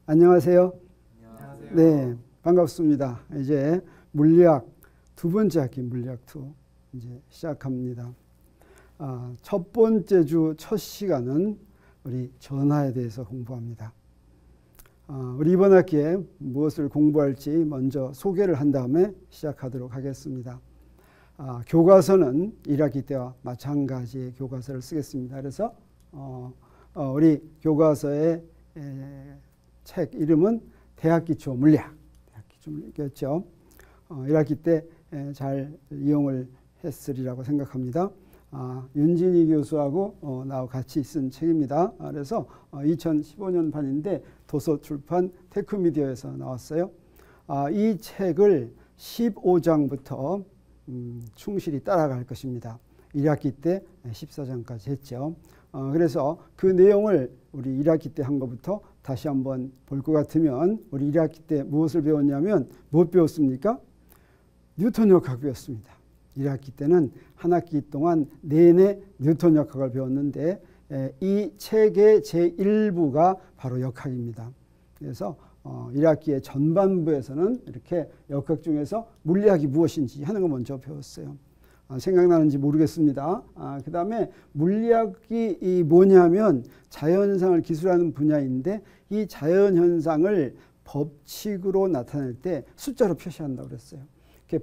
안녕하세요. 안녕하세요. 네, 반갑습니다. 이제 물리학 두 번째 학기 물리학 2 이제 시작합니다. 첫 번째 주 첫 시간은 우리 전하에 대해서 공부합니다. 우리 이번 학기에 무엇을 공부할지 먼저 소개를 한 다음에 시작하도록 하겠습니다. 교과서는 1학기 때와 마찬가지의 교과서를 쓰겠습니다. 그래서 우리 교과서의 책 이름은 대학기초 물리학, 대학기초 물리학이었죠. 1학기 때 잘 이용을 했으리라고 생각합니다. 윤진희 교수하고 나와 같이 쓴 책입니다. 그래서 2015년판인데 도서출판 테크미디어에서 나왔어요. 이 책을 15장부터 충실히 따라갈 것입니다. 1학기 때 14장까지 했죠. 그래서 그 내용을 우리 1학기 때 한 것부터 다시 한번 볼 것 같으면 우리 1학기 때 무엇을 배웠냐면 무엇 배웠습니까? 뉴턴 역학 배웠습니다. 1학기 때는 한 학기 동안 내내 뉴턴 역학을 배웠는데 이 책의 제1부가 바로 역학입니다. 그래서 1학기의 전반부에서는 이렇게 역학 중에서 물리학이 무엇인지 하는 거 먼저 배웠어요. 생각나는지 모르겠습니다. 그 다음에 물리학이 뭐냐면 자연현상을 기술하는 분야인데 이 자연현상을 법칙으로 나타낼 때 숫자로 표시한다고 그랬어요.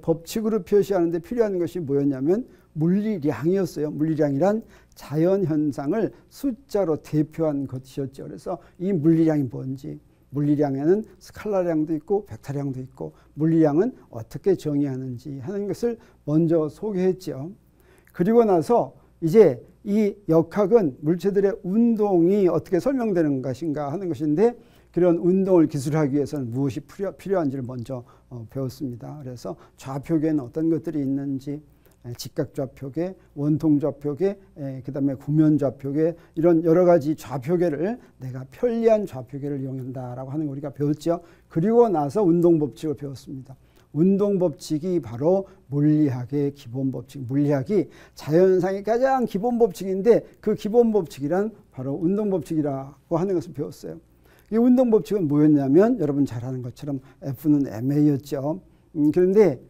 법칙으로 표시하는데 필요한 것이 뭐였냐면 물리량이었어요. 물리량이란 자연현상을 숫자로 대표한 것이었죠. 그래서 이 물리량이 뭔지, 물리량에는 스칼라량도 있고 벡터량도 있고 물리량은 어떻게 정의하는지 하는 것을 먼저 소개했죠. 그리고 나서 이제 이 역학은 물체들의 운동이 어떻게 설명되는 것인가 하는 것인데 그런 운동을 기술하기 위해서는 무엇이 필요한지를 먼저 배웠습니다. 그래서 좌표계는 어떤 것들이 있는지, 직각좌표계, 원통좌표계, 그 다음에 구면좌표계 이런 여러 가지 좌표계를 내가 편리한 좌표계를 이용한다라고 하는 걸 우리가 배웠죠. 그리고 나서 운동법칙을 배웠습니다. 운동법칙이 바로 물리학의 기본법칙, 물리학이 자연현상의 가장 기본법칙인데 그 기본법칙이란 바로 운동법칙이라고 하는 것을 배웠어요. 이 운동법칙은 뭐였냐면 여러분 잘 아는 것처럼 F는 ma였죠. 그런데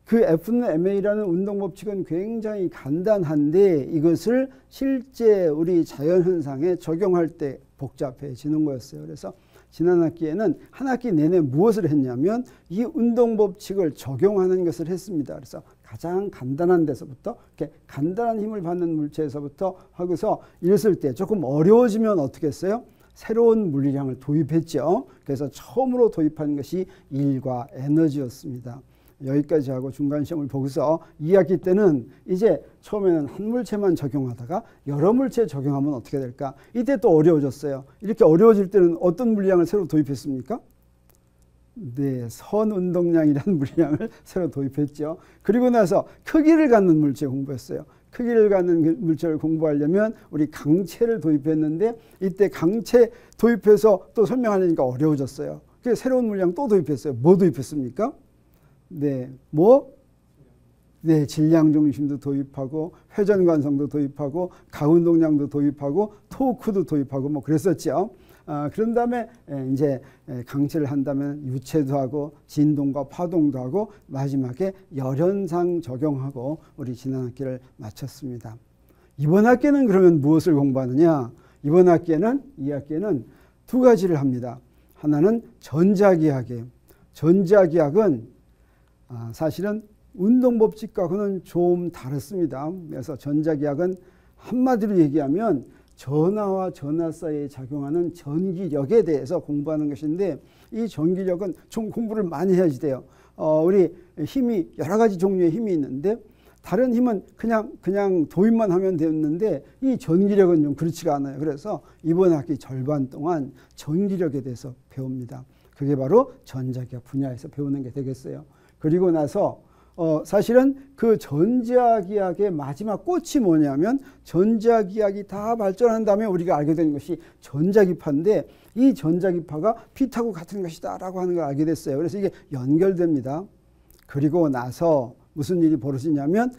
그 F는 ma라는 운동법칙은 굉장히 간단한데 이것을 실제 우리 자연현상에 적용할 때 복잡해지는 거였어요. 그래서 지난 학기에는 한 학기 내내 무엇을 했냐면 이 운동법칙을 적용하는 것을 했습니다. 그래서 가장 간단한 데서부터 이렇게 간단한 힘을 받는 물체에서부터 하고서 이랬을 때 조금 어려워지면 어떻게 했어요? 새로운 물리량을 도입했죠. 그래서 처음으로 도입한 것이 일과 에너지였습니다. 여기까지 하고 중간시험을 보고서 2학기 때는 이제 처음에는 한 물체만 적용하다가 여러 물체 적용하면 어떻게 될까? 이때 또 어려워졌어요. 이렇게 어려워질 때는 어떤 물리량을 새로 도입했습니까? 네, 선운동량이라는 물리량을 새로 도입했죠. 그리고 나서 크기를 갖는 물체 공부했어요. 크기를 갖는 물체를 공부하려면 우리 강체를 도입했는데 이때 강체 도입해서 또 설명하려니까 어려워졌어요. 그래서 새로운 물량 또 도입했어요. 뭐 도입했습니까? 네, 네, 질량 중심도 도입하고 회전관성도 도입하고 가운동량도 도입하고 토크도 도입하고 뭐 그랬었죠. 그런 다음에 이제 강체를 한다면 유체도 하고 진동과 파동도 하고 마지막에 열현상 적용하고 우리 지난 학기를 마쳤습니다. 이번 학기는 그러면 무엇을 공부하느냐? 이번 학기에는 2학기에는 두 가지를 합니다. 하나는 전자기학이에요. 전자기학은 사실은 운동법칙과는 좀 다릅니다. 그래서 전자기학은 한마디로 얘기하면 전하와 전하 사이에 작용하는 전기력에 대해서 공부하는 것인데 이 전기력은 좀 공부를 많이 해야지 돼요. 우리 힘이 여러 가지 종류의 힘이 있는데 다른 힘은 그냥 도입만 하면 되었는데 이 전기력은 좀 그렇지가 않아요. 그래서 이번 학기 절반 동안 전기력에 대해서 배웁니다. 그게 바로 전자기학 분야에서 배우는 게 되겠어요. 그리고 나서 사실은 그 전자기학의 마지막 꽃이 뭐냐면 전자기학이 다 발전한 다음에 우리가 알게 되는 것이 전자기파인데 이 전자기파가 빛하고 같은 것이다 라고 하는 걸 알게 됐어요. 그래서 이게 연결됩니다. 그리고 나서 무슨 일이 벌어지냐면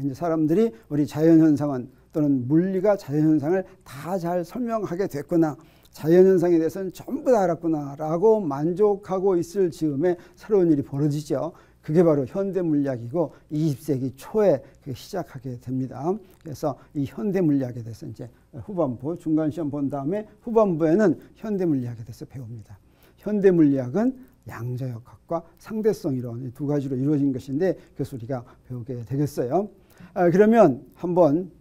이제 사람들이 우리 자연현상은 또는 물리가 자연현상을 다 잘 설명하게 됐구나. 자연현상에 대해서는 전부 다 알았구나라고 만족하고 있을 즈음에 새로운 일이 벌어지죠. 그게 바로 현대물리학이고 20세기 초에 시작하게 됩니다. 그래서 이 현대물리학에 대해서 이제 후반부 중간시험 본 다음에 후반부에는 현대물리학에 대해서 배웁니다. 현대물리학은 양자역학과 상대성 이론 두 가지로 이루어진 것인데 그래서 우리가 배우게 되겠어요. 그러면 한번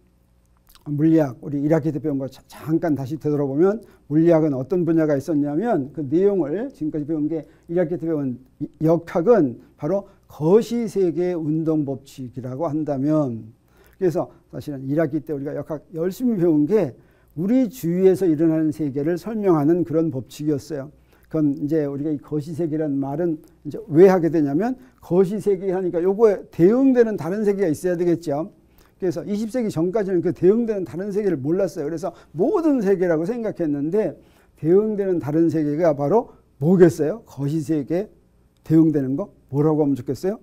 물리학 우리 1학기 때 배운 거 잠깐 다시 되돌아보면 물리학은 어떤 분야가 있었냐면 그 내용을 지금까지 배운 게 1학기 때 배운 역학은 바로 거시세계 운동법칙이라고 한다면 그래서 사실은 1학기 때 우리가 역학 열심히 배운 게 우리 주위에서 일어나는 세계를 설명하는 그런 법칙이었어요. 그건 이제 우리가 이 거시세계라는 말은 이제 왜 하게 되냐면 거시세계 하니까 요거에 대응되는 다른 세계가 있어야 되겠죠. 그래서 20세기 전까지는 그 대응되는 다른 세계를 몰랐어요. 그래서 모든 세계라고 생각했는데 대응되는 다른 세계가 바로 뭐겠어요? 거시세계 대응되는 거? 뭐라고 하면 좋겠어요?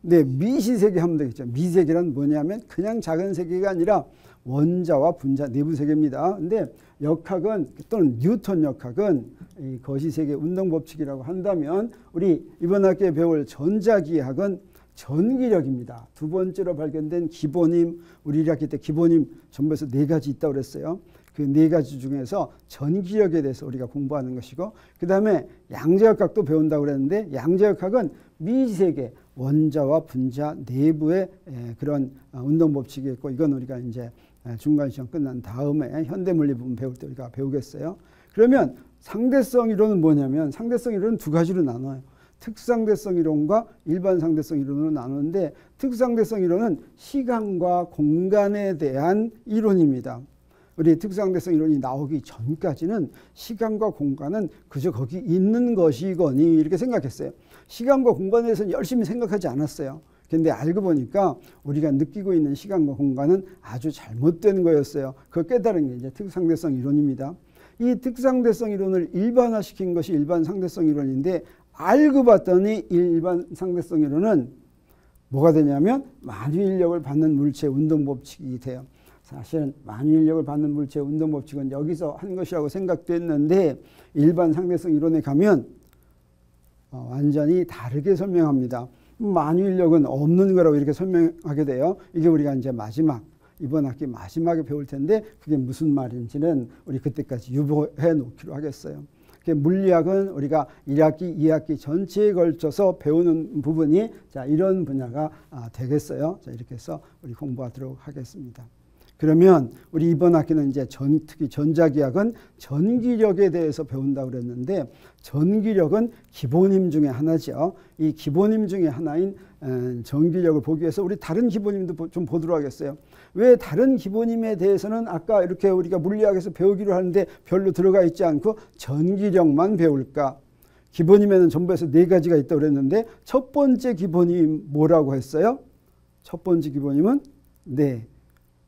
네, 미시세계 하면 되겠죠. 미세계란 뭐냐면 그냥 작은 세계가 아니라 원자와 분자 내부 세계입니다. 근데 역학은 또는 뉴턴 역학은 이 거시세계 운동법칙이라고 한다면 우리 이번 학기에 배울 전자기학은 전기력입니다. 두 번째로 발견된 기본힘, 우리 1학기 때 기본힘 전부에서 4가지 있다고 그랬어요. 그 4가지 중에서 전기력에 대해서 우리가 공부하는 것이고 그 다음에 양자역학도 배운다고 그랬는데 양자역학은 미세계 원자와 분자 내부의 그런 운동법칙이 있고 이건 우리가 이제 중간시험 끝난 다음에 현대물리 부분 배울 때 우리가 배우겠어요. 그러면 상대성 이론은 뭐냐면 상대성 이론은 두 가지로 나눠요. 특상대성 이론과 일반 상대성 이론으로 나누는데 특상대성 이론은 시간과 공간에 대한 이론입니다. 우리 특상대성 이론이 나오기 전까지는 시간과 공간은 그저 거기 있는 것이거니 이렇게 생각했어요. 시간과 공간에 대해서는 열심히 생각하지 않았어요. 그런데 알고 보니까 우리가 느끼고 있는 시간과 공간은 아주 잘못된 거였어요. 그걸 깨달은 게 이제 특상대성 이론입니다. 이 특상대성 이론을 일반화시킨 것이 일반 상대성 이론인데 알고 봤더니 일반 상대성 이론은 뭐가 되냐면 만유인력을 받는 물체 운동법칙이 돼요. 사실은 만유인력을 받는 물체 운동법칙은 여기서 한 것이라고 생각됐는데 일반 상대성 이론에 가면 완전히 다르게 설명합니다. 만유인력은 없는 거라고 이렇게 설명하게 돼요. 이게 우리가 이제 이번 학기 마지막에 배울 텐데 그게 무슨 말인지는 우리 그때까지 유보해 놓기로 하겠어요. 물리학은 우리가 1학기, 2학기 전체에 걸쳐서 배우는 부분이 자 이런 분야가 되겠어요. 자 이렇게 해서 우리 공부하도록 하겠습니다. 그러면 우리 이번 학기는 이제 특히 전자기학은 전기력에 대해서 배운다고 그랬는데 전기력은 기본힘 중에 하나죠. 이 기본힘 중에 하나인 전기력을 보기 위해서 우리 다른 기본힘도 좀 보도록 하겠어요. 왜 다른 기본힘에 대해서는 아까 이렇게 우리가 물리학에서 배우기로 하는데 별로 들어가 있지 않고 전기력만 배울까? 기본힘에는 전부에서 4가지가 있다고 그랬는데 첫 번째 기본힘 뭐라고 했어요? 첫 번째 기본힘은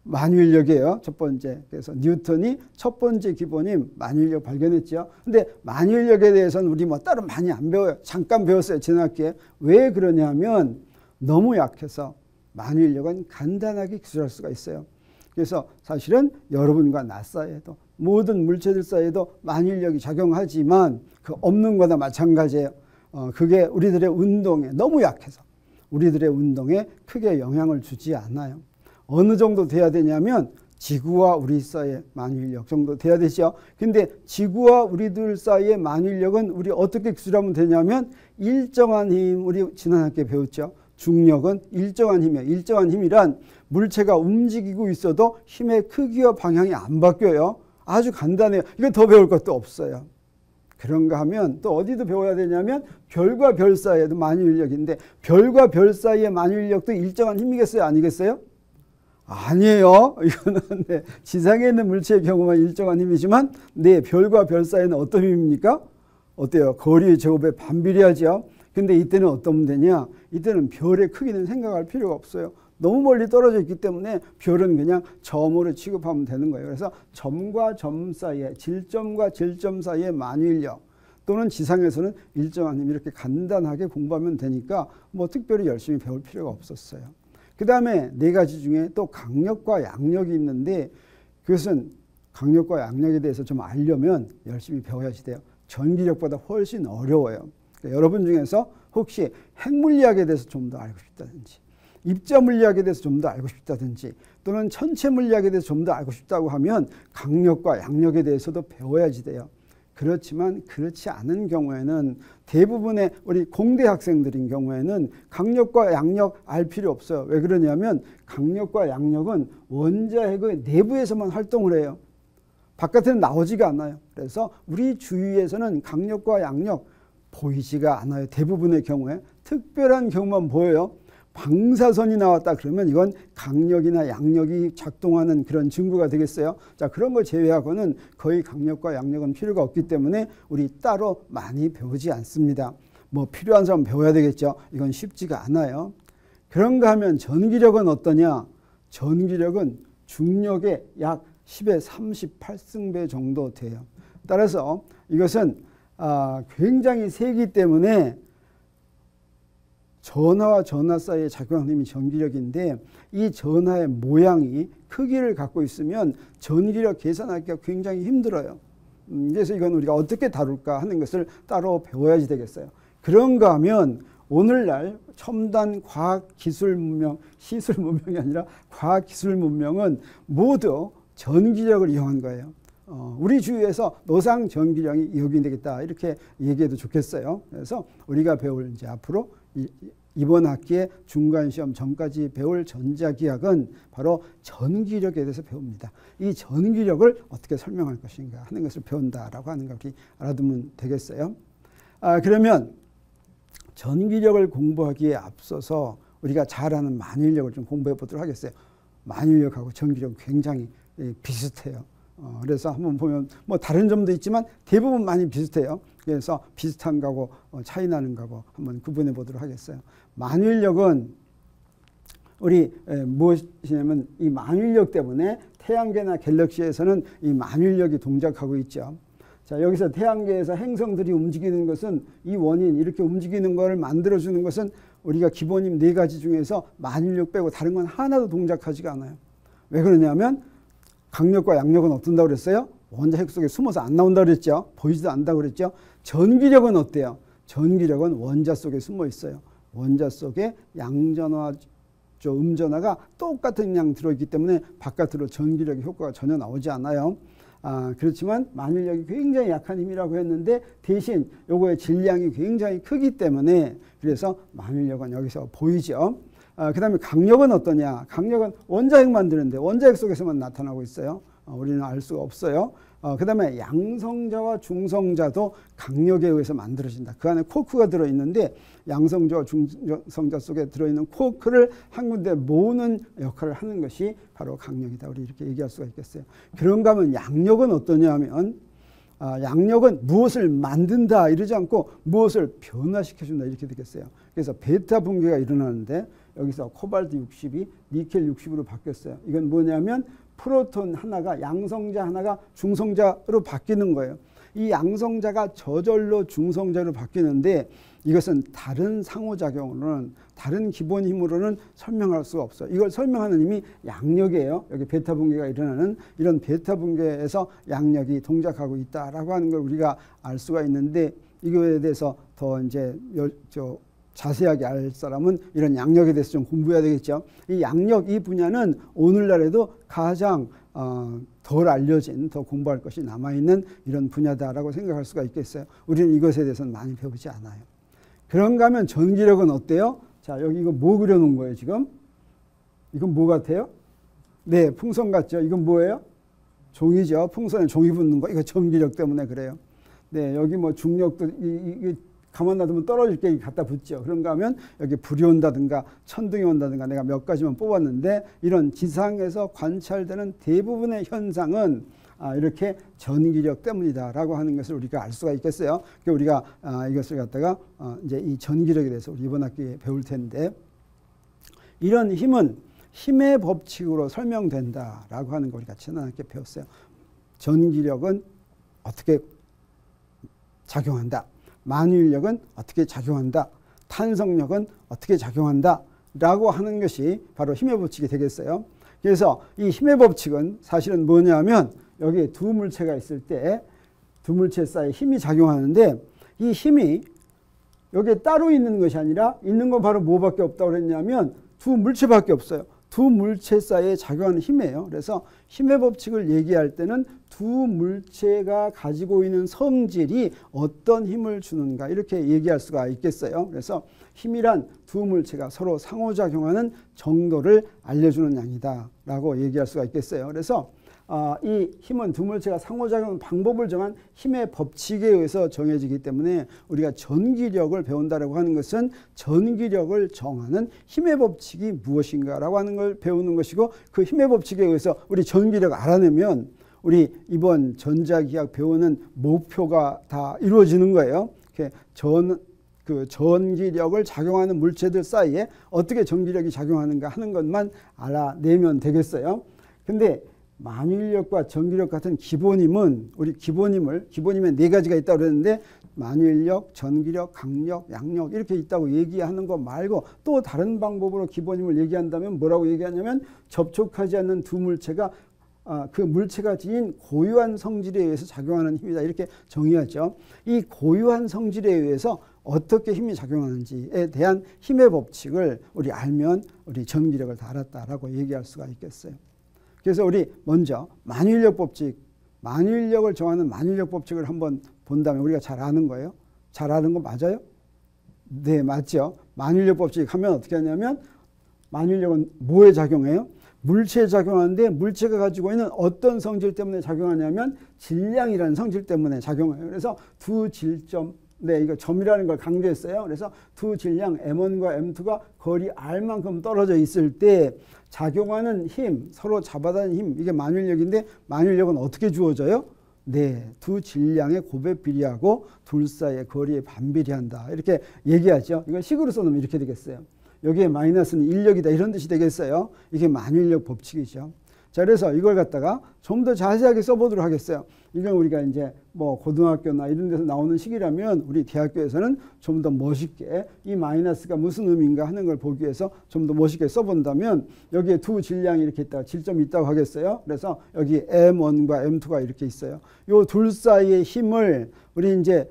만유인력이에요. 첫 번째. 그래서 뉴턴이 첫 번째 기본인 만유인력 발견했죠. 근데 만유인력에 대해서는 우리 따로 많이 안 배워요. 잠깐 배웠어요. 지난 학기에. 왜 그러냐면 너무 약해서 만유인력은 간단하게 기술할 수가 있어요. 그래서 사실은 여러분과 나 사이에도 모든 물체들 사이에도 만유인력이 작용하지만 그 없는 거나 마찬가지예요. 그게 우리들의 운동에 너무 약해서 우리들의 운동에 크게 영향을 주지 않아요. 어느 정도 돼야 되냐면 지구와 우리 사이의 만유인력 정도 돼야 되죠. 근데 지구와 우리들 사이의 만유인력은 우리 어떻게 기술하면 되냐면 일정한 힘, 우리 지난 학기에 배웠죠. 중력은 일정한 힘이에요. 일정한 힘이란 물체가 움직이고 있어도 힘의 크기와 방향이 안 바뀌어요. 아주 간단해요. 이거 더 배울 것도 없어요. 그런가 하면 또 어디도 배워야 되냐면 별과 별 사이에도 만유인력인데 별과 별 사이의 만유인력도 일정한 힘이겠어요? 아니겠어요? 아니에요. 이거는 지상에 있는 물체의 경우만 일정한 힘이지만 별과 별 사이는 어떤 힘입니까? 어때요? 거리의 제곱에 반비례하죠. 근데 이때는 어떤 문제냐? 이때는 별의 크기는 생각할 필요가 없어요. 너무 멀리 떨어져 있기 때문에 별은 그냥 점으로 취급하면 되는 거예요. 그래서 점과 점 사이에 질점과 질점 사이의 만유인력 또는 지상에서는 일정한 힘 이렇게 간단하게 공부하면 되니까 특별히 열심히 배울 필요가 없었어요. 그 다음에 4가지 중에 또 강력과 양력이 있는데 그것은 강력과 양력에 대해서 좀 알려면 열심히 배워야지 돼요. 전기력보다 훨씬 어려워요. 그러니까 여러분 중에서 혹시 핵물리학에 대해서 좀 더 알고 싶다든지, 입자물리학에 대해서 좀 더 알고 싶다든지, 또는 천체물리학에 대해서 좀 더 알고 싶다고 하면 강력과 양력에 대해서도 배워야지 돼요. 그렇지만 그렇지 않은 경우에는 대부분의 우리 공대 학생들인 경우에는 강력과 양력 알 필요 없어요. 왜 그러냐면 강력과 양력은 원자핵의 내부에서만 활동을 해요. 바깥에는 나오지가 않아요. 그래서 우리 주위에서는 강력과 양력 보이지가 않아요. 대부분의 경우에. 특별한 경우만 보여요. 방사선이 나왔다 그러면 이건 강력이나 양력이 작동하는 그런 증거가 되겠어요. 자, 그런 걸 제외하고는 거의 강력과 양력은 필요가 없기 때문에 우리 따로 많이 배우지 않습니다. 뭐 필요한 사람 배워야 되겠죠. 이건 쉽지가 않아요. 그런가 하면 전기력은 어떠냐? 전기력은 중력의 약 10의 38승배 정도 돼요. 따라서 이것은 굉장히 세기 때문에 전하와 전하 사이에 작용하는 힘이 전기력인데, 이 전하의 모양이 크기를 갖고 있으면 전기력 계산하기가 굉장히 힘들어요. 그래서 이건 우리가 어떻게 다룰까 하는 것을 따로 배워야지 되겠어요. 그런가 하면 오늘날 첨단 과학기술 문명, 시술 문명이 아니라 과학기술 문명은 모두 전기력을 이용한 거예요. 우리 주위에서 노상 전기력이 이용이 되겠다, 이렇게 얘기해도 좋겠어요. 그래서 우리가 배울 이제 앞으로 이번 학기에 중간시험 전까지 배울 전자기학은 바로 전기력에 대해서 배웁니다. 이 전기력을 어떻게 설명할 것인가 하는 것을 배운다라고 하는 걸 알아두면 되겠어요. 그러면 전기력을 공부하기에 앞서서 우리가 잘 아는 만일력을 좀 공부해 보도록 하겠어요. 만일력하고 전기력은 굉장히 비슷해요. 그래서 한번 보면 뭐 다른 점도 있지만 대부분 많이 비슷해요. 그래서 비슷한 거하고 차이 나는 거하고 한번 구분해 보도록 하겠어요. 만일력은 우리 무엇이냐면 이 만일력 때문에 태양계나 갤럭시에서는 이 만일력이 동작하고 있죠. 자, 여기서 태양계에서 행성들이 움직이는 것은 이 원인, 이렇게 움직이는 것을 만들어주는 것은 우리가 기본임 4가지 중에서 만일력 빼고 다른 건 하나도 동작하지가 않아요. 왜 그러냐면 강력과 양력은 어떤다고 그랬어요? 원자핵 속에 숨어서 안 나온다고 그랬죠. 보이지도 않는다고 그랬죠. 전기력은 어때요? 전기력은 원자 속에 숨어 있어요. 원자 속에 양전화, 음전화가 똑같은 양 들어있기 때문에 바깥으로 전기력의 효과가 전혀 나오지 않아요. 그렇지만 만일력이 굉장히 약한 힘이라고 했는데 대신 요거의 질량이 굉장히 크기 때문에 그래서 만일력은 여기서 보이죠. 그 다음에 강력은 어떠냐? 강력은 원자핵 만드는데 원자핵 속에서만 나타나고 있어요. 우리는 알 수가 없어요. 그 다음에 양성자와 중성자도 강력에 의해서 만들어진다. 그 안에 쿼크가 들어있는데 양성자와 중성자 속에 들어있는 쿼크를 한 군데 모으는 역할을 하는 것이 바로 강력이다. 우리 이렇게 얘기할 수가 있겠어요. 그런가 하면 양력은 어떠냐 하면 양력은 무엇을 만든다 이러지 않고 무엇을 변화시켜준다 이렇게 되겠어요. 그래서 베타 붕괴가 일어나는데 여기서 코발트 60이 니켈 60으로 바뀌었어요. 이건 뭐냐면 프로톤 하나가 양성자 하나가 중성자로 바뀌는 거예요. 이 양성자가 저절로 중성자로 바뀌는데 이것은 다른 상호작용으로는 다른 기본 힘으로는 설명할 수가 없어요. 이걸 설명하는 힘이 양력이에요. 여기 베타 붕괴가 일어나는 이런 베타 붕괴에서 양력이 동작하고 있다라고 하는 걸 우리가 알 수가 있는데 이거에 대해서 더 이제 자세하게 알 사람은 이런 양력에 대해서 좀 공부해야 되겠죠. 이 양력 이 분야는 오늘날에도 가장 덜 알려진, 더 공부할 것이 남아있는 이런 분야다라고 생각할 수가 있겠어요. 우리는 이것에 대해서는 많이 배우지 않아요. 그런가 하면 전기력은 어때요? 자, 여기 이거 뭐 그려놓은 거예요, 지금? 이건 뭐 같아요? 네, 풍선 같죠? 이건 뭐예요? 종이죠. 풍선에 종이 붙는 거. 이거 전기력 때문에 그래요. 네, 여기 뭐 중력도, 이게 가만 놔두면 떨어질 게 갖다 붙죠. 그런가 하면 여기 불이 온다든가 천둥이 온다든가 내가 몇 가지만 뽑았는데 이런 지상에서 관찰되는 대부분의 현상은 이렇게 전기력 때문이다라고 하는 것을 우리가 알 수가 있겠어요. 우리가 이것을 갖다가 이제 이 전기력에 대해서 우리 이번 학기에 배울 텐데 이런 힘은 힘의 법칙으로 설명된다라고 하는 걸 우리가 지난학기에 배웠어요. 전기력은 어떻게 작용한다. 만유인력은 어떻게 작용한다. 탄성력은 어떻게 작용한다. 라고 하는 것이 바로 힘의 법칙이 되겠어요. 그래서 이 힘의 법칙은 사실은 뭐냐면 여기에 두 물체가 있을 때 두 물체 사이에 힘이 작용하는데 이 힘이 여기에 따로 있는 것이 아니라 있는 건 바로 뭐밖에 없다고 그랬냐면 두 물체밖에 없어요. 두 물체 사이에 작용하는 힘이에요. 그래서 힘의 법칙을 얘기할 때는 두 물체가 가지고 있는 성질이 어떤 힘을 주는가 이렇게 얘기할 수가 있겠어요. 그래서 힘이란 두 물체가 서로 상호작용하는 정도를 알려주는 양이다 라고 얘기할 수가 있겠어요. 그래서 이 힘은 두 물체가 상호작용 방법을 정한 힘의 법칙에 의해서 정해지기 때문에 우리가 전기력을 배운다라고 하는 것은 전기력을 정하는 힘의 법칙이 무엇인가라고 하는 걸 배우는 것이고 그 힘의 법칙에 의해서 우리 전기력을 알아내면 우리 이번 전자기학 배우는 목표가 다 이루어지는 거예요. 그 전기력을 작용하는 물체들 사이에 어떻게 전기력이 작용하는가 하는 것만 알아내면 되겠어요. 근데 만유인력과 전기력 같은 기본힘은 우리 기본힘에 네 가지가 있다고 그랬는데 만유인력, 전기력, 강력, 양력 이렇게 있다고 얘기하는 거 말고 또 다른 방법으로 기본힘을 얘기한다면 뭐라고 얘기하냐면 접촉하지 않는 두 물체가 그 물체가 지닌 고유한 성질에 의해서 작용하는 힘이다 이렇게 정의하죠. 이 고유한 성질에 의해서 어떻게 힘이 작용하는지에 대한 힘의 법칙을 우리 알면 우리 전기력을 다 알았다라고 얘기할 수가 있겠어요. 그래서 우리 먼저 만유인력 법칙, 만유인력을 정하는 만유인력 법칙을 한번 본다면 우리가 잘 아는 거예요. 잘 아는 거 맞아요? 네, 맞죠. 만유인력 법칙 하면 어떻게 하냐면 만유인력은 뭐에 작용해요? 물체에 작용하는데 물체가 가지고 있는 어떤 성질 때문에 작용하냐면 질량이라는 성질 때문에 작용해요. 그래서 두 질점, 네, 이거 점이라는 걸 강조했어요. 그래서 두 질량 M1과 M2가 거리 R만큼 떨어져 있을 때 작용하는 힘, 서로 잡아다니는 힘, 이게 만유인력인데 만유인력은 어떻게 주어져요? 네, 두 질량의 곱에 비례하고 둘 사이의 거리에 반비례한다. 이렇게 얘기하죠. 이걸 식으로 써놓으면 이렇게 되겠어요. 여기에 마이너스는 인력이다 이런 뜻이 되겠어요. 이게 만유인력 법칙이죠. 자, 그래서 이걸 갖다가 좀 더 자세하게 써보도록 하겠어요. 이건 우리가 이제 뭐 고등학교나 이런 데서 나오는 식이라면 우리 대학교에서는 좀 더 멋있게 이 마이너스가 무슨 의미인가 하는 걸 보기 위해서 좀 더 멋있게 써본다면 여기에 두 질량이 이렇게 있다가 질점이 있다고 하겠어요. 그래서 여기 M1과 M2가 이렇게 있어요. 요 둘 사이의 힘을 우리 이제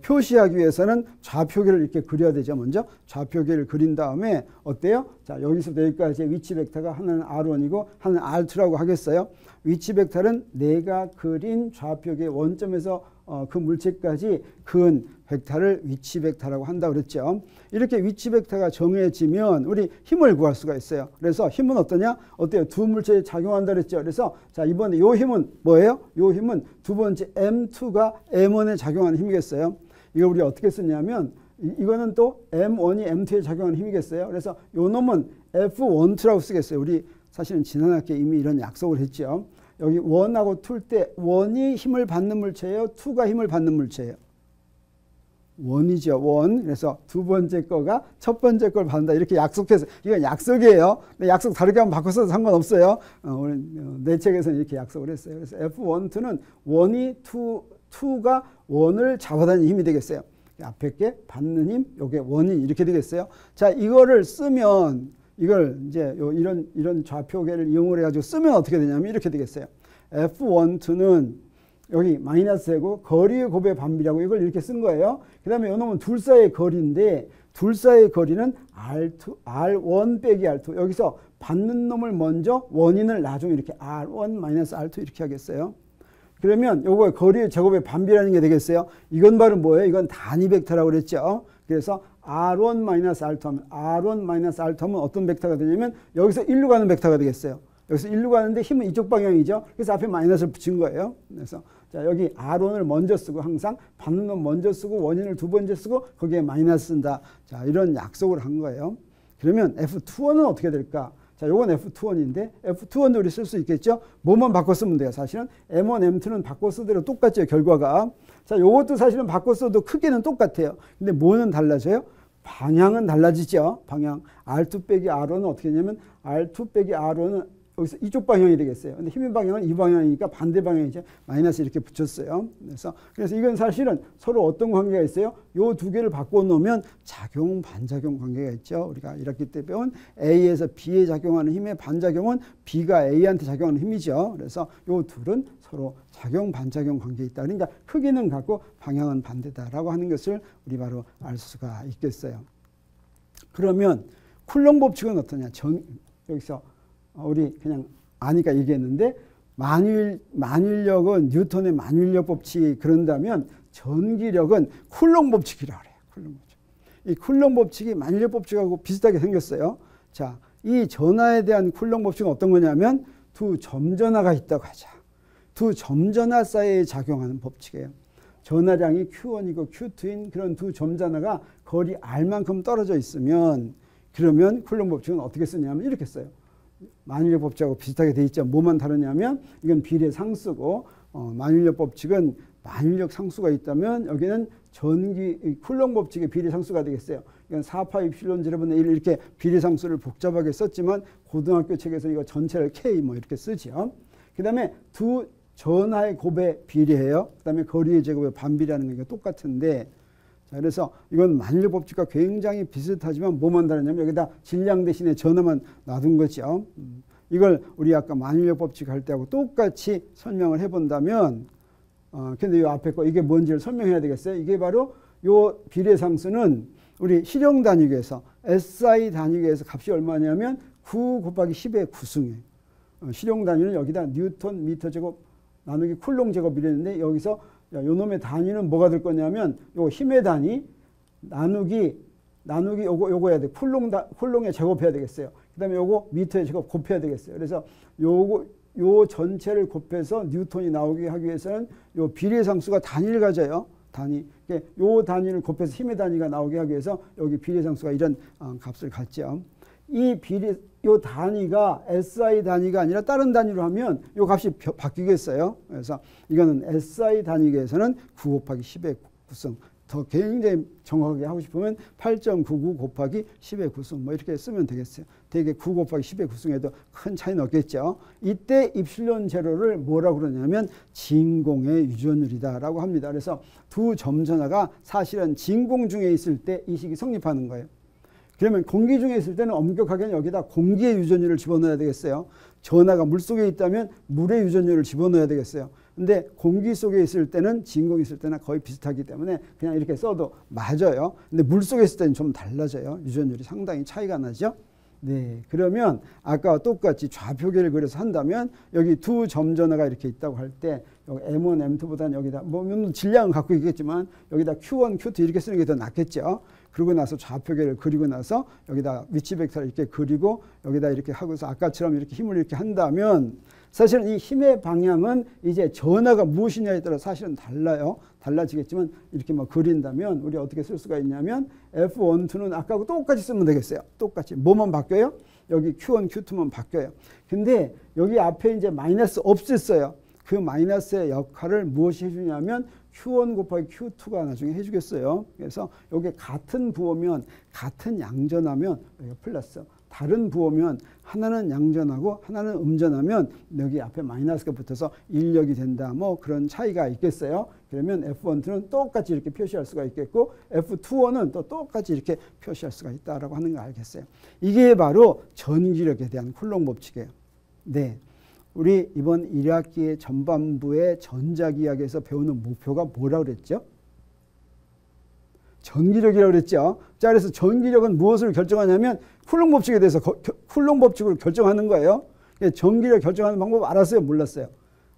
표시하기 위해서는 좌표계를 이렇게 그려야 되죠. 먼저 좌표계를 그린 다음에 어때요? 자, 여기서부터 여기까지 위치 벡터가 하나는 R1이고 하나는 R2라고 하겠어요. 위치 벡터는 내가 그린 좌표계 원점에서 그 물체까지 그은 벡터를 위치 벡터라고 한다고 그랬죠. 이렇게 위치 벡터가 정해지면 우리 힘을 구할 수가 있어요. 그래서 힘은 어떠냐? 어때요? 두 물체에 작용한다 그랬죠. 그래서 자, 이번에 요 힘은 뭐예요? 요 힘은 두 번째 M2가 M1에 작용하는 힘이겠어요. 이거 우리 어떻게 쓰냐면 이거는 또 M1이 M2에 작용하는 힘이겠어요. 그래서 요 놈은 F12라고 쓰겠어요. 우리 사실은 지난 학기에 이미 이런 약속을 했죠. 여기 1하고 2일 때 1이 힘을 받는 물체예요? 2가 힘을 받는 물체예요? 1이죠. 1. 그래서 두 번째 거가 첫 번째 걸 받는다. 이렇게 약속해서 이건 약속이에요. 근데 약속 다르게 한번 바꿔서도 상관없어요. 내 책에서는 이렇게 약속을 했어요. 그래서 F1, 2는 1이 2가 1을 잡아다니는 힘이 되겠어요. 앞에 게 받는 힘, 요게 1이 이렇게 되겠어요. 자, 이거를 쓰면 이걸 이제 이런 좌표계를 이용을 해가지고 쓰면 어떻게 되냐면 이렇게 되겠어요. F1, 2는 여기 마이너스고 거리의 곱에 반비례하고 이걸 이렇게 쓴 거예요. 그 다음에 이 놈은 둘 사이의 거리인데 둘 사이의 거리는 R1 빼기 R2. 여기서 받는 놈을 먼저 원인을 나중에 이렇게 R1 마이너스 R2 이렇게 하겠어요. 그러면 요거 거리의 제곱에 반비례하는 게 되겠어요. 이건 바로 뭐예요? 이건 단위 벡터라고 그랬죠. 그래서 R1 마이너스 R2 하면 R1 마이너스 R2 하면 어떤 벡터가 되냐면 여기서 1로 가는 벡터가 되겠어요. 여기서 1로 가는데 힘은 이쪽 방향이죠. 그래서 앞에 마이너스를 붙인 거예요. 그래서 자, 여기 R1을 먼저 쓰고 항상 받는 놈 먼저 쓰고 원인을 두 번째 쓰고 거기에 마이너스 쓴다. 자, 이런 약속을 한 거예요. 그러면 F21은 어떻게 될까? 자, 요건 F21인데 F21도 우리 쓸 수 있겠죠? 뭐만 바꿔 쓰면 돼요. 사실은 M1, M2는 바꿔 쓰대로 똑같죠. 결과가. 자, 요것도 사실은 바꿔 써도 크기는 똑같아요. 근데 뭐는 달라져요? 방향은 달라지죠. 방향. R2 빼기 R1은 어떻게 되냐면 R2 빼기 R1은 여기서 이쪽 방향이 되겠어요. 근데 힘의 방향은 이 방향이니까 반대 방향이죠. 마이너스 이렇게 붙였어요. 그래서 이건 사실은 서로 어떤 관계가 있어요? 요 두 개를 바꿔 놓으면 작용, 반작용 관계가 있죠. 우리가 1학기 때 배운 A에서 B에 작용하는 힘의 반작용은 B가 A한테 작용하는 힘이죠. 그래서 요 둘은 서로 작용, 반작용 관계에 있다. 그러니까 크기는 같고 방향은 반대다라고 하는 것을 우리 바로 알 수가 있겠어요. 그러면 쿨롱 법칙은 어떠냐? 여기서 우리 그냥 아니까 얘기했는데 만일력은 뉴턴의 만일력 법칙이 그런다면 전기력은 쿨롱 법칙이라고 그래요. 쿨롱 법칙. 이 쿨롱 법칙이 만일력 법칙하고 비슷하게 생겼어요. 자, 이 전하에 대한 쿨롱 법칙은 어떤 거냐면 두 점전하가 있다고 하자. 두 점전하 사이에 작용하는 법칙이에요. 전하량이 Q1이고 Q2인 그런 두 점전하가 거리 R만큼 떨어져 있으면 그러면 쿨롱 법칙은 어떻게 쓰냐면 이렇게 써요. 만일력 법칙하고 비슷하게 돼 있죠. 뭐만 다르냐면 이건 비례 상수고 만일력 법칙은 만일력 상수가 있다면 여기는 쿨롱 법칙의 비례 상수가 되겠어요. 이건 4파이 엡실론 제로분의 1 이렇게 비례 상수를 복잡하게 썼지만 고등학교 책에서 이거 전체를 K 뭐 이렇게 쓰죠. 그 다음에 두 전하의 곱에 비례해요. 그 다음에 거리의 제곱에 반비례하는 게 똑같은데 자, 그래서 이건 만일력 법칙과 굉장히 비슷하지만 뭐만 다르냐면 여기다 질량 대신에 전하만 놔둔 거죠. 이걸 우리 아까 만일력 법칙 할 때하고 똑같이 설명을 해본다면 근데 이 앞에 거 이게 뭔지를 설명해야 되겠어요. 이게 바로 요 비례상수는 우리 실용 단위계에서 SI 단위계에서 값이 얼마냐면 9 곱하기 10의 9승이에요. 실용 단위는 여기다 뉴턴 미터 제곱 나누기 쿨롱 제곱이랬는데 여기서 요 놈의 단위는 뭐가 될 거냐면 요 힘의 단위 나누기 요거 해야 돼. 쿨롱에 제곱해야 되겠어요. 그다음에 요거 미터에 제곱 곱해야 되겠어요. 그래서 요 전체를 곱해서 뉴턴이 나오게 하기 위해서는 요 비례상수가 단위를 가져요. 단위. 요 단위를 곱해서 힘의 단위가 나오게 하기 위해서 여기 비례상수가 이런 값을 갖죠. 요 단위가 SI 단위가 아니라 다른 단위로 하면 요 값이 바뀌겠어요. 그래서 이거는 SI 단위계에서는 9 곱하기 10의 9승. 더 굉장히 정확하게 하고 싶으면 8.99 곱하기 10의 9승 뭐 이렇게 쓰면 되겠어요. 되게 9 곱하기 10의 9승에도 큰 차이는 없겠죠. 이때 입실론 제로를 뭐라고 그러냐면 진공의 유전율이다라고 합니다. 그래서 두 점전하가 사실은 진공 중에 있을 때 이 식이 성립하는 거예요. 그러면 공기 중에 있을 때는 엄격하게 여기다 공기의 유전율을 집어넣어야 되겠어요. 전하가 물속에 있다면 물의 유전율을 집어넣어야 되겠어요. 근데 공기 속에 있을 때는 진공이 있을 때나 거의 비슷하기 때문에 그냥 이렇게 써도 맞아요. 근데 물속에 있을 때는 좀 달라져요. 유전율이 상당히 차이가 나죠. 네, 그러면 아까와 똑같이 좌표계를 그려서 한다면 여기 두 점전하가 이렇게 있다고 할 때 여기 M1, M2보다는 여기다 뭐 질량은 갖고 있겠지만 여기다 Q1, Q2 이렇게 쓰는 게 더 낫겠죠. 그러고 나서 좌표계를 그리고 나서 여기다 위치 벡터를 이렇게 그리고 여기다 이렇게 하고서 아까처럼 이렇게 힘을 이렇게 한다면 사실은 이 힘의 방향은 이제 전하가 무엇이냐에 따라 사실은 달라요. 달라지겠지만 이렇게 막 그린다면 우리 어떻게 쓸 수가 있냐면 F1, 2는 아까하고 똑같이 쓰면 되겠어요. 똑같이. 뭐만 바뀌어요? 여기 Q1, Q2만 바뀌어요. 근데 여기 앞에 이제 마이너스 없앴어요. 그 마이너스의 역할을 무엇이 해주냐면 Q1 곱하기 Q2가 나중에 해주겠어요. 그래서 여기 같은 부호면 같은 양전하면 여기가 플러스. 다른 부호면 하나는 양전하고 하나는 음전하면 여기 앞에 마이너스가 붙어서 인력이 된다. 뭐 그런 차이가 있겠어요. 그러면 F1, 2는 똑같이 이렇게 표시할 수가 있겠고 F2는 또 똑같이 이렇게 표시할 수가 있다라고 하는 거 알겠어요. 이게 바로 전기력에 대한 쿨롱 법칙이에요. 네. 우리 이번 1학기의 전반부의 전자기하학에서 배우는 목표가 뭐라고 그랬죠? 전기력이라고 그랬죠. 자, 그래서 전기력은 무엇을 결정하냐면 쿨롱 법칙에 대해서 쿨롱 법칙으로 결정하는 거예요. 전기력 결정하는 방법 알았어요? 몰랐어요?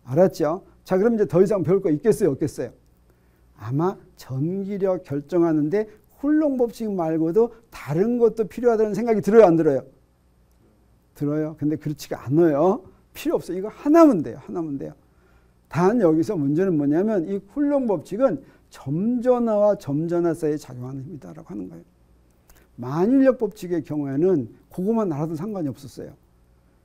알았죠. 자, 그럼 이제 더 이상 배울 거 있겠어요? 없겠어요? 아마 전기력 결정하는데 쿨롱 법칙 말고도 다른 것도 필요하다는 생각이 들어요? 안 들어요? 들어요. 근데 그렇지가 않아요. 필요 없어요. 이거 하나면 돼요. 하나면 돼요. 단 여기서 문제는 뭐냐면 이 쿨롱 법칙은 점전하와 점전하 사이에 작용하는 힘이다라고 하는 거예요. 만일력 법칙의 경우에는 그것만 알아도 상관이 없었어요.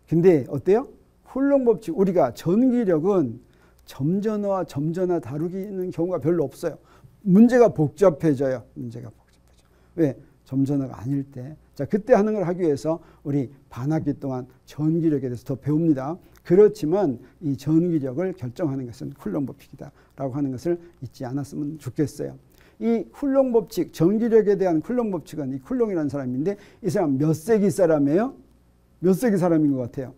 근데 어때요? 쿨롱 법칙 우리가 전기력은 점전하와 점전하 다루기는 경우가 별로 없어요. 문제가 복잡해져요. 문제가 복잡해져. 왜? 점전하가 아닐 때 자, 그때 하는 걸 하기 위해서 우리 반학기 동안 전기력에 대해서 더 배웁니다. 그렇지만 이 전기력을 결정하는 것은 쿨롱 법칙이다라고 하는 것을 잊지 않았으면 좋겠어요. 이 쿨롱 법칙, 전기력에 대한 쿨롱 법칙은 이 쿨롱이라는 사람인데 이 사람 몇 세기 사람이에요? 몇 세기 사람인 것 같아요?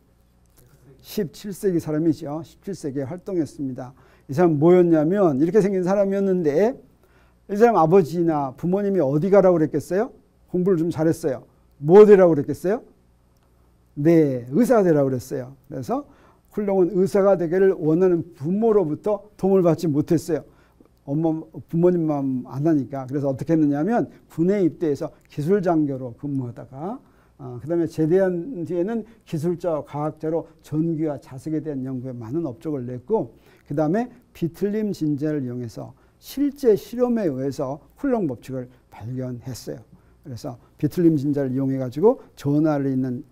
17세기 사람이죠. 17세기에 활동했습니다. 이 사람 뭐였냐면 이렇게 생긴 사람이었는데 이 사람 아버지나 부모님이 어디 가라고 그랬겠어요? 공부를 좀 잘했어요. 뭐 되라고 그랬겠어요? 네, 의사가 되라고 그랬어요. 그래서 쿨롱은 의사가 되기를 원하는 부모로부터 도움을 받지 못했어요. 부모님 마음 안 하니까. 그래서 어떻게 했느냐면 군에 입대해서 기술장교로 근무하다가 그 다음에 제대한 뒤에는 기술자와 과학자로 전기와 자석에 대한 연구에 많은 업적을 냈고 그 다음에 비틀림 진자를 이용해서 실제 실험에 의해서 쿨롱 법칙을 발견했어요. 그래서 비틀림 진자를 이용해 가지고 전하를 있는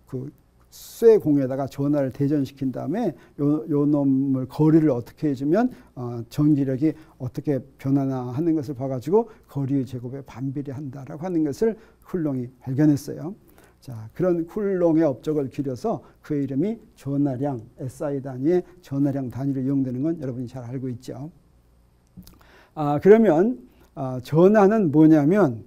그 쇠공에다가 전하를 대전시킨 다음에 요 놈을 거리를 어떻게 해주면 전기력이 어떻게 변하나 하는 것을 봐가지고 거리의 제곱에 반비례한다라고 하는 것을 쿨롱이 발견했어요. 자, 그런 쿨롱의 업적을 기려서 그의 이름이 전하량, SI 단위의 전하량 단위로 이용되는 건 여러분이 잘 알고 있죠. 그러면 전하는 뭐냐면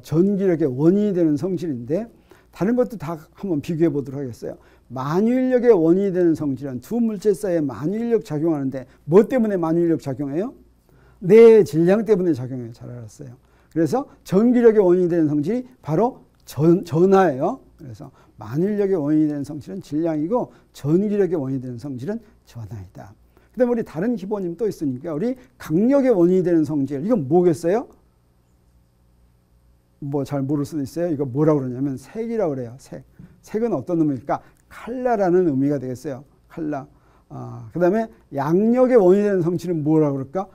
전기력의 원인이 되는 성질인데 다른 것도 다 한번 비교해 보도록 하겠어요. 만유인력의 원인이 되는 성질은 두 물질 사이에 만유인력 작용하는데 뭐 때문에 만유인력 작용해요? 네, 질량 때문에 작용해요. 잘 알았어요. 그래서 전기력의 원인이 되는 성질이 바로 전하예요. 그래서 만유인력의 원인이 되는 성질은 질량이고 전기력의 원인이 되는 성질은 전하이다. 그 다음에 우리 다른 기본임 또 있으니까 우리 강력의 원인이 되는 성질, 이건 뭐겠어요? 뭐 잘 모를 수도 있어요. 이거 뭐라고 그러냐면 색이라고 그래요. 색. 색은 어떤 의미일까? 칼라라는 의미가 되겠어요. 칼라. 그 다음에 양력의 원인이 되는 성질은 뭐라고 그럴까?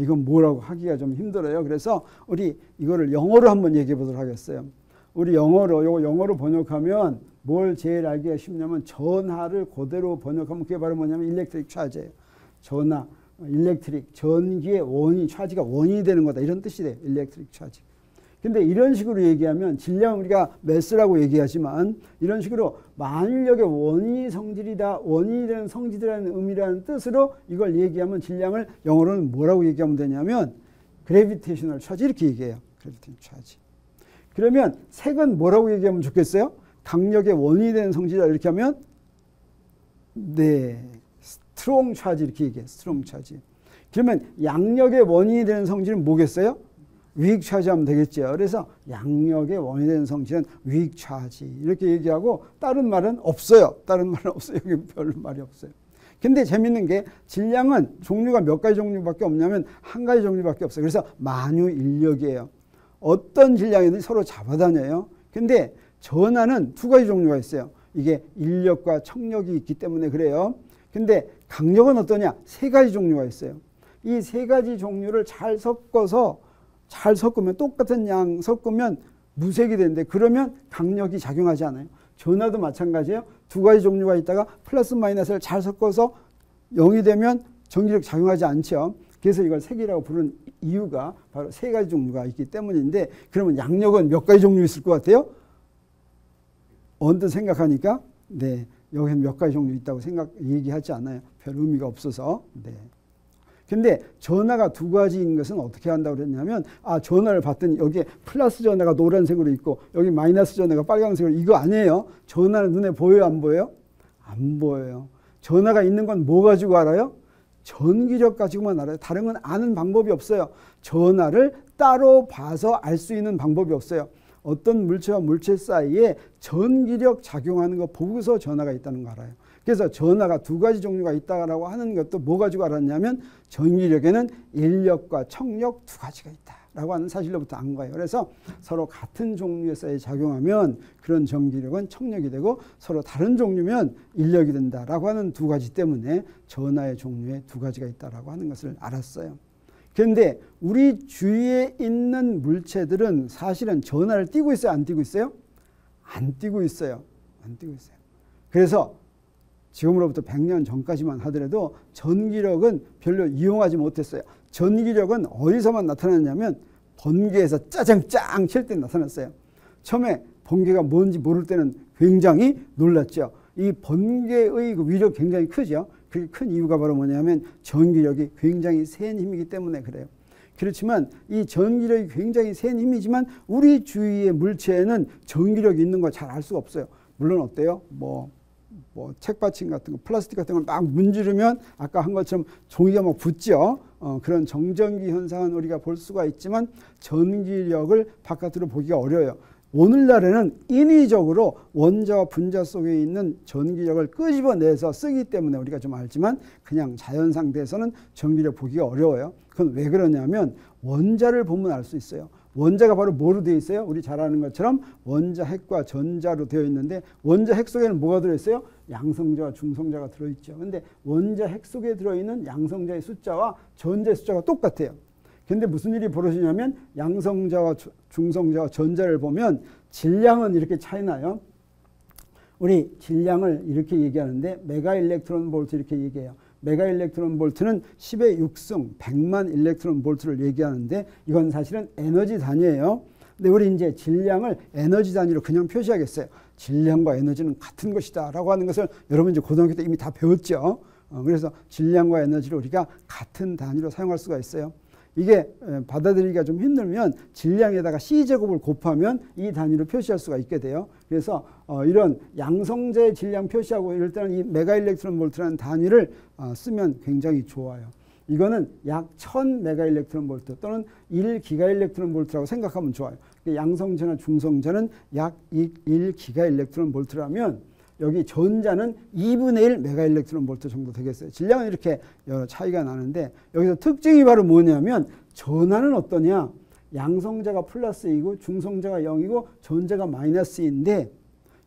이건 뭐라고 하기가 좀 힘들어요. 그래서 우리 이거를 영어로 한번 얘기해 보도록 하겠어요. 우리 요거 영어로 번역하면 뭘 제일 알기가 쉽냐면 전하를 그대로 번역하면 그게 바로 뭐냐면 일렉트릭 차지예요. 전하, 일렉트릭, 전기의 원인, 차지가 원인이 되는 거다. 이런 뜻이 돼요. 일렉트릭 차지. 근데 이런 식으로 얘기하면 질량 우리가 매스라고 얘기하지만 이런 식으로 만유인력의 원인이 성질이다, 원인이 되는 성질이라는 의미라는 뜻으로 이걸 얘기하면 질량을 영어로는 뭐라고 얘기하면 되냐면 그래비테이셔널 차지 이렇게 얘기해요. 그래비테이셔널 차지. 그러면 색은 뭐라고 얘기하면 좋겠어요? 강력의 원인이 되는 성질이다 이렇게 하면 네, 스트롱 차지 이렇게 얘기해요. 스트롱 차지. 그러면 양력의 원인이 되는 성질은 뭐겠어요? 위익 차지하면 되겠죠. 그래서 양력의 원인이 되는 성질은 위익 차지 이렇게 얘기하고 다른 말은 없어요. 다른 말은 없어요. 여기 별 말이 없어요. 근데 재밌는 게 질량은 종류가 몇 가지 종류밖에 없냐면 한 가지 종류밖에 없어요. 그래서 만유인력이에요. 어떤 질량이든 서로 잡아다녀요. 근데 전하는 두 가지 종류가 있어요. 이게 인력과 청력이 있기 때문에 그래요. 근데 강력은 어떠냐? 세 가지 종류가 있어요. 이 세 가지 종류를 잘 섞으면 똑같은 양 섞으면 무색이 되는데 그러면 강력이 작용하지 않아요. 전하도 마찬가지예요. 두 가지 종류가 있다가 플러스 마이너스를 잘 섞어서 0이 되면 전기력 작용하지 않죠. 그래서 이걸 색이라고 부르는 이유가 바로 세 가지 종류가 있기 때문인데 그러면 양력은 몇 가지 종류 있을 것 같아요? 언뜻 생각하니까 네, 여기는 몇 가지 종류 있다고 얘기하지 않아요. 별 의미가 없어서. 네. 근데 전하가 두 가지인 것은 어떻게 한다고 그랬냐면 전하를 봤더니 여기에 플러스 전하가 노란색으로 있고 여기 마이너스 전하가 빨간색으로 이거 아니에요. 전하는 눈에 보여요? 안 보여요? 안 보여요. 전하가 있는 건 뭐 가지고 알아요? 전기력 가지고만 알아요. 다른 건 아는 방법이 없어요. 전하를 따로 봐서 알 수 있는 방법이 없어요. 어떤 물체와 물체 사이에 전기력 작용하는 거 보고서 전하가 있다는 거 알아요. 그래서 전하가 두 가지 종류가 있다고 하는 것도 뭐 가지고 알았냐면 전기력에는 인력과 청력 두 가지가 있다라고 하는 사실로부터 안 거예요. 그래서 서로 같은 종류의 사이에 작용하면 그런 전기력은 청력이 되고 서로 다른 종류면 인력이 된다라고 하는 두 가지 때문에 전하의 종류에 두 가지가 있다라고 하는 것을 알았어요. 그런데 우리 주위에 있는 물체들은 사실은 전하를 띠고 있어요? 안 띠고 있어요? 안 띠고 있어요. 안 띠고 있어요. 그래서 지금으로부터 100년 전까지만 하더라도 전기력은 별로 이용하지 못했어요. 전기력은 어디서만 나타났냐면 번개에서 짜장짱 칠 때 나타났어요. 처음에 번개가 뭔지 모를 때는 굉장히 놀랐죠. 이 번개의 그 위력이 굉장히 크죠. 그게 큰 이유가 바로 뭐냐면 전기력이 굉장히 센 힘이기 때문에 그래요. 그렇지만 이 전기력이 굉장히 센 힘이지만 우리 주위의 물체에는 전기력이 있는 거 잘 알 수가 없어요. 물론 어때요? 뭐 책받침 같은 거, 플라스틱 같은 걸 막 문지르면 아까 한 것처럼 종이가 막 붙죠. 그런 정전기 현상은 우리가 볼 수가 있지만 전기력을 바깥으로 보기가 어려워요. 오늘날에는 인위적으로 원자와 분자 속에 있는 전기력을 끄집어내서 쓰기 때문에 우리가 좀 알지만 그냥 자연 상태에서는 전기력 보기가 어려워요. 그건 왜 그러냐면 원자를 보면 알 수 있어요. 원자가 바로 뭐로 되어 있어요? 우리 잘 아는 것처럼 원자 핵과 전자로 되어 있는데 원자 핵 속에는 뭐가 들어있어요? 양성자와 중성자가 들어있죠. 근데 원자 핵 속에 들어있는 양성자의 숫자와 전자의 숫자가 똑같아요. 근데 무슨 일이 벌어지냐면 양성자와 중성자와 전자를 보면 질량은 이렇게 차이 나요. 우리 질량을 이렇게 얘기하는데 메가 일렉트론 볼트 이렇게 얘기해요. 메가 일렉트론 볼트는 10의 6승 100만 일렉트론 볼트를 얘기하는데 이건 사실은 에너지 단위예요. 근데 우리 이제 질량을 에너지 단위로 그냥 표시하겠어요. 질량과 에너지는 같은 것이다 라고 하는 것을 여러분 이제 고등학교 때 이미 다 배웠죠. 그래서 질량과 에너지를 우리가 같은 단위로 사용할 수가 있어요. 이게 받아들이기가 좀 힘들면 질량에다가 C제곱을 곱하면 이 단위로 표시할 수가 있게 돼요. 그래서 이런 양성자의 질량 표시하고 이럴 때는 이 메가 일렉트론 볼트라는 단위를 쓰면 굉장히 좋아요. 이거는 약 1000 메가 일렉트론 볼트 또는 1기가 일렉트론 볼트라고 생각하면 좋아요. 양성자나 중성자는 약 1기가 일렉트론 볼트라면 여기 전자는 2분의 1 메가 일렉트론 볼트 정도 되겠어요. 질량은 이렇게 여러 차이가 나는데 여기서 특징이 바로 뭐냐면 전하는 어떠냐? 양성자가 플러스 2고 중성자가 0이고 전자가 마이너스 2인데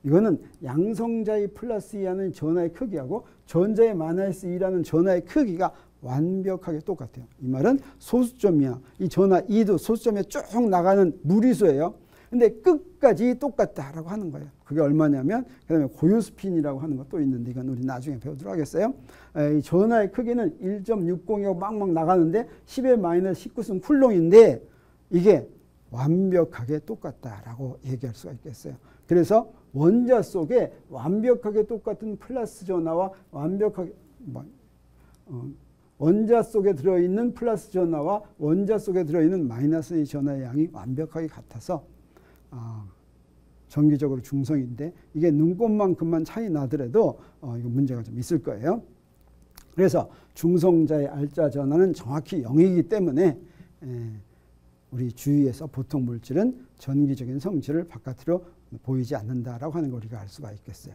이거는 양성자의 플러스 2라는 전하의 크기하고 전자의 마이너스 2라는 전하의 크기가 완벽하게 똑같아요. 이 말은 소수점이야. 이 전하 2도 소수점에 쭉 나가는 무리수예요. 근데 끝까지 똑같다라고 하는 거예요. 그게 얼마냐면 그다음에 고유 스핀이라고 하는 것도 있는데 이건 우리 나중에 배우도록 하겠어요. 이 전하의 크기는 1.60이고 막막 나가는데 10의 마이너스 19승 쿨롱인데 이게 완벽하게 똑같다라고 얘기할 수가 있겠어요. 그래서 원자 속에 완벽하게 똑같은 플러스 전하와 완벽하게 원자 속에 들어있는 플러스 전하와 원자 속에 들어있는 마이너스의 전하의 양이 완벽하게 같아서 정기적으로 중성인데 이게 눈곱만큼만 차이 나더라도 이거 문제가 좀 있을 거예요. 그래서 중성자의 알자 전하는 정확히 0이기 때문에 우리 주위에서 보통 물질은 전기적인 성질을 바깥으로 보이지 않는다라고 하는 걸 우리가 알 수가 있겠어요.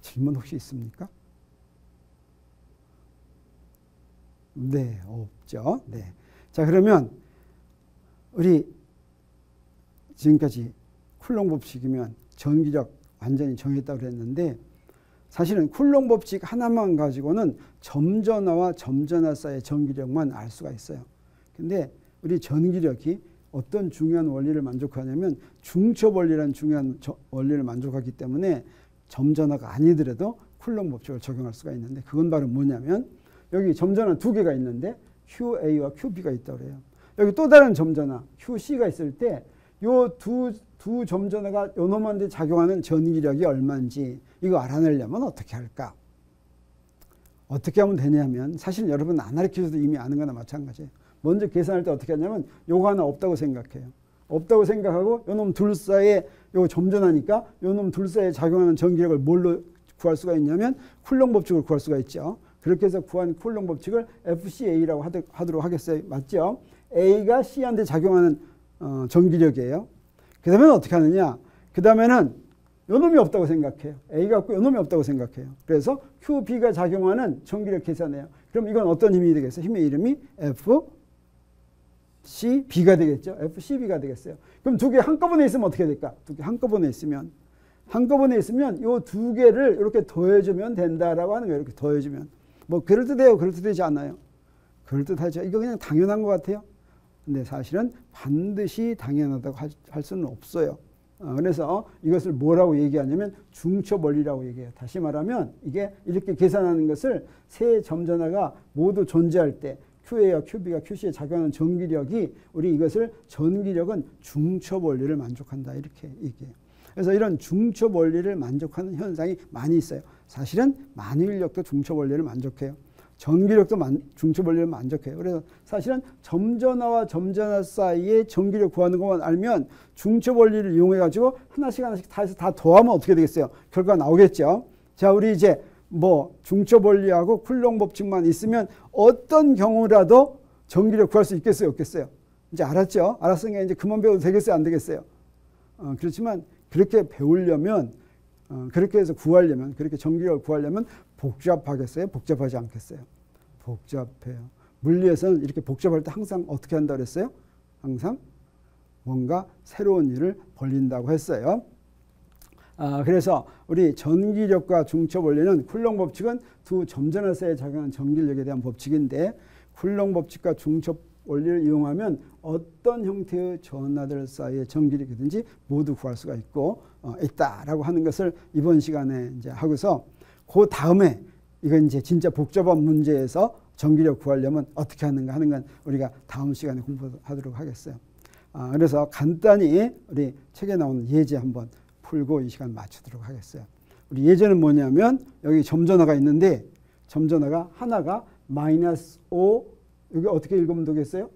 질문 혹시 있습니까? 네, 없죠. 네. 자, 그러면 우리 지금까지 쿨롱 법칙이면 전기력 완전히 정했다고 그랬는데 사실은 쿨롱 법칙 하나만 가지고는 점전하와 점전하 사이의 전기력만 알 수가 있어요. 근데 우리 전기력이 어떤 중요한 원리를 만족하냐면 중첩 원리라는 중요한 원리를 만족하기 때문에 점전하가 아니더라도 쿨롱 법칙을 적용할 수가 있는데 그건 바로 뭐냐면 여기 점전하 두 개가 있는데 QA와 QB가 있다고 그래요. 여기 또 다른 점전하 QC가 있을 때 요 두 점전하가 요놈한테 작용하는 전기력이 얼마인지 이거 알아내려면 어떻게 할까? 어떻게 하면 되냐면 사실 여러분 안 가르쳐줘도 이미 아는 거나 마찬가지예요. 먼저 계산할 때 어떻게 하냐면 요거 하나 없다고 생각해요. 없다고 생각하고 요놈 둘 사이에 요 점전하니까 요놈 둘 사이에 작용하는 전기력을 뭘로 구할 수가 있냐면 쿨롱 법칙을 구할 수가 있죠. 그렇게 해서 구한 쿨롱 법칙을 FCA라고 하도록 하겠어요. 맞죠? A가 C한테 작용하는 전기력이에요. 그 다음에는 어떻게 하느냐? 그 다음에는 요놈이 없다고 생각해요. A가 없고 요놈이 없다고 생각해요. 그래서 QB가 작용하는 전기력 계산해요. 그럼 이건 어떤 힘이 되겠어요? 힘의 이름이 FCB가 되겠죠. FCB가 되겠어요. 그럼 두 개 한꺼번에 있으면 어떻게 될까? 두 개 한꺼번에 있으면 요 두 개를 이렇게 더해주면 된다라고 하는 거예요. 이렇게 더해주면. 뭐 그럴듯해요? 그럴듯하지 않아요? 그럴듯하죠. 이거 그냥 당연한 것 같아요. 근데 사실은 반드시 당연하다고 할 수는 없어요. 그래서 이것을 뭐라고 얘기하냐면 중첩 원리라고 얘기해요. 다시 말하면 이게 이렇게 계산하는 것을 세 점전하가 모두 존재할 때 QA와 QB가 QC에 작용하는 전기력이 우리 이것을 전기력은 중첩 원리를 만족한다 이렇게 얘기해요. 그래서 이런 중첩 원리를 만족하는 현상이 많이 있어요. 사실은 만일력도 중첩 원리를 만족해요. 전기력도 중첩 원리를 만족해요. 그래서 사실은 점전화와 점전화 사이에 전기력 구하는 것만 알면 중첩 원리를 이용해 가지고 하나씩 다 해서 다 더하면 어떻게 되겠어요? 결과가 나오겠죠. 자, 우리 이제 뭐 중첩 원리하고 쿨롱 법칙만 있으면 어떤 경우라도 전기력 구할 수 있겠어요, 없겠어요? 이제 알았죠? 알았으니까 이제 그만 배워도 되겠어요, 안 되겠어요? 그렇지만 그렇게 배우려면 그렇게 해서 구하려면, 그렇게 전기력을 구하려면 복잡하겠어요? 복잡하지 않겠어요? 복잡해요. 물리에서는 이렇게 복잡할 때 항상 어떻게 한다고 그랬어요? 항상 뭔가 새로운 일을 벌린다고 했어요. 그래서 우리 전기력과 중첩 원리는 쿨롱 법칙은 두 점전화 사이에 작용하는 전기력에 대한 법칙인데, 쿨롱 법칙과 중첩 원리를 이용하면 어떤 형태의 전하들 사이의 전기력이든지 모두 구할 수가 있다라고 하는 것을 이번 시간에 이제 하고서, 그 다음에 이건 이제 진짜 복잡한 문제에서 전기력 구하려면 어떻게 하는가 하는 건 우리가 다음 시간에 공부하도록 하겠어요. 그래서 간단히 우리 책에 나오는 예제 한번 풀고 이 시간 마치도록 하겠어요. 우리 예제는 뭐냐면 여기 점전화가 있는데, 점전화가 하나가 -5, 여기 어떻게 읽으면 되겠어요?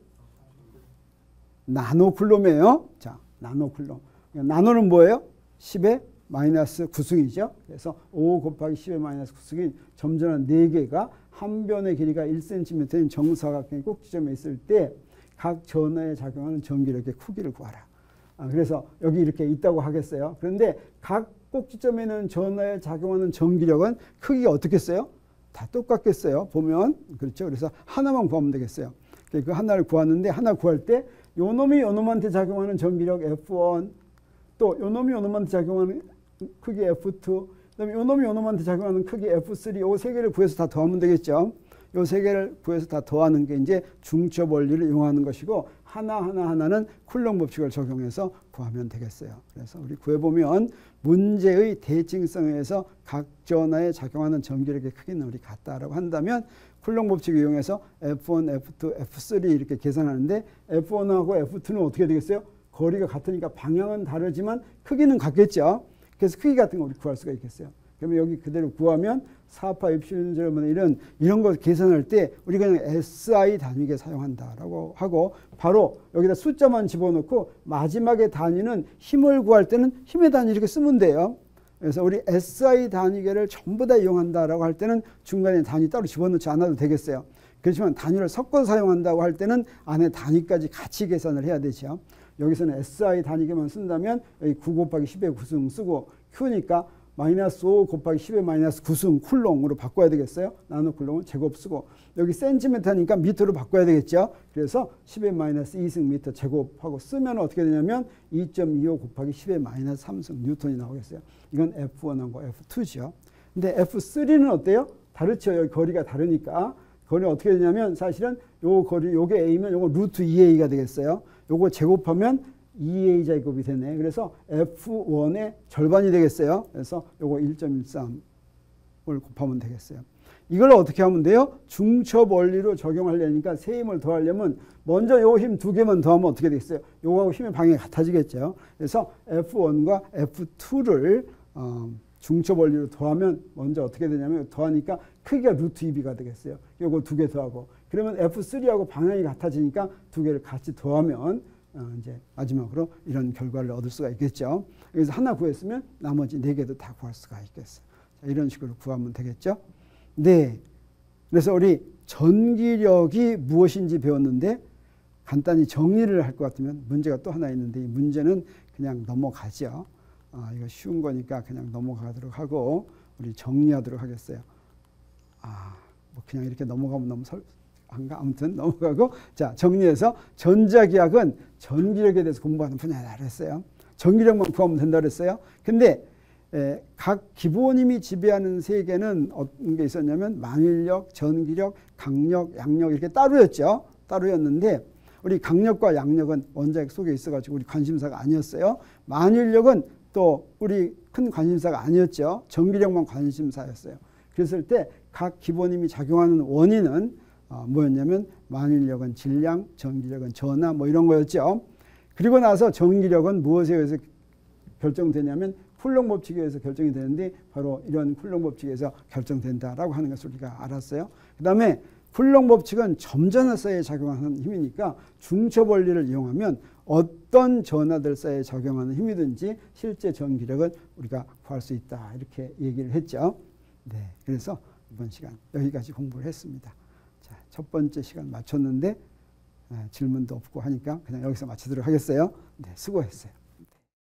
나노쿨롬이에요. 자, 나노쿨롬. 나노는 뭐예요? 10의 마이너스 9승이죠. 그래서 5 곱하기 10의 마이너스 9승인 점전화 4개가 한 변의 길이가 1cm인 정사각형의 꼭지점에 있을 때 각 전하에 작용하는 전기력의 크기를 구하라. 그래서 여기 이렇게 있다고 하겠어요. 그런데 각 꼭지점에 있는 전하에 작용하는 전기력은 크기가 어떻겠어요? 다 똑같겠어요. 보면. 그렇죠. 그래서 하나만 구하면 되겠어요. 그 하나를 구하는데, 하나 구할 때 요 놈이 요 놈한테 작용하는 전기력 F1, 또 요 놈이 요 놈한테 작용하는 크기 F2, 그다음에 요 놈이 요 놈한테 작용하는 크기 F3, 요 세 개를 구해서 다 더하면 되겠죠. 요 세 개를 구해서 다 더하는 게 이제 중첩 원리를 이용하는 것이고, 하나는 쿨롱 법칙을 적용해서 구하면 되겠어요. 그래서 우리 구해보면 문제의 대칭성에 의해서 각 전하에 작용하는 전기력의 크기는 우리 같다라고 한다면, 쿨롱 법칙을 이용해서 F1, F2, F3 이렇게 계산하는데, F1하고 F2는 어떻게 되겠어요? 거리가 같으니까 방향은 다르지만 크기는 같겠죠. 그래서 크기 같은 거 우리 구할 수가 있겠어요. 그러면 여기 그대로 구하면 4파 입시분 제곱은 이런 거 계산할 때 우리가 그냥 SI 단위계 사용한다라고 하고, 바로 여기다 숫자만 집어넣고 마지막에 단위는 힘을 구할 때는 힘의 단위 이렇게 쓰면 돼요. 그래서 우리 SI 단위계를 전부 다 이용한다라고 할 때는 중간에 단위 따로 집어넣지 않아도 되겠어요. 그렇지만 단위를 섞어 사용한다고 할 때는 안에 단위까지 같이 계산을 해야 되죠. 여기서는 SI 단위계만 쓴다면 여기 9 곱하기 10의 9승 쓰고, Q니까 -5 곱하기 10의 마이너스 9승 쿨롱으로 바꿔야 되겠어요. 나노 쿨롱은 제곱 쓰고, 여기 센티미터니까 미터로 바꿔야 되겠죠. 그래서 10의 마이너스 2승 미터 제곱하고 쓰면 어떻게 되냐면 2.25 곱하기 10의 마이너스 3승 뉴턴이 나오겠어요. 이건 F1하고 F2죠. 근데 F3는 어때요? 다르죠. 여기 거리가 다르니까. 거리는 어떻게 되냐면 사실은 요 거리, 요게 A면 요거 루트 2A가 되겠어요. 요거 제곱하면 2A 제곱이 되네. 그래서 F1의 절반이 되겠어요. 그래서 요거 1.13을 곱하면 되겠어요. 이걸 어떻게 하면 돼요? 중첩 원리로 적용하려니까 세 힘을 더하려면 먼저 요 힘 두 개만 더하면 어떻게 되겠어요? 요거하고 힘의 방향이 같아지겠죠. 그래서 F1과 F2를 중첩 원리로 더하면 먼저 어떻게 되냐면, 더하니까 크기가 루트 2B가 되겠어요. 요거 두 개 더하고, 그러면 F3하고 방향이 같아지니까 두 개를 같이 더하면 이제 마지막으로 이런 결과를 얻을 수가 있겠죠. 그래서 하나 구했으면 나머지 네 개도 다 구할 수가 있겠어요. 자, 이런 식으로 구하면 되겠죠. 네. 그래서 우리 전기력이 무엇인지 배웠는데, 간단히 정리를 할 것 같으면 문제가 또 하나 있는데, 이 문제는 그냥 넘어가죠. 이거 쉬운 거니까 그냥 넘어가도록 하고 우리 정리하도록 하겠어요. 뭐 그냥 이렇게 넘어가면 너무 아무튼 넘어가고, 자, 정리해서 전자기학은 전기력에 대해서 공부하는 분야라 그랬어요. 전기력만 구하면 된다 그랬어요. 근데 각 기본힘이 지배하는 세계는 어떤 게 있었냐면 만일력, 전기력, 강력, 양력 이렇게 따로였죠. 따로였는데 우리 강력과 양력은 원자핵 속에 있어가지고 우리 관심사가 아니었어요. 만일력은 또 우리 큰 관심사가 아니었죠. 전기력만 관심사였어요. 그랬을 때 각 기본힘이 작용하는 원인은 뭐였냐면 만일력은 질량, 전기력은 전하 뭐 이런 거였죠. 그리고 나서 전기력은 무엇에 의해서 결정되냐면 쿨롱 법칙에 의해서 결정이 되는데 바로 이런 쿨롱 법칙에 의해서 결정된다라고 하는 것을 우리가 알았어요. 그 다음에 쿨롱 법칙은 점전화 사이에 작용하는 힘이니까 중첩 원리를 이용하면 어떤 전하들 사이에 작용하는 힘이든지 실제 전기력은 우리가 구할 수 있다 이렇게 얘기를 했죠. 네, 그래서 이번 시간 여기까지 공부를 했습니다. 자, 첫 번째 시간 마쳤는데 질문도 없고 하니까 그냥 여기서 마치도록 하겠어요. 네, 수고했어요.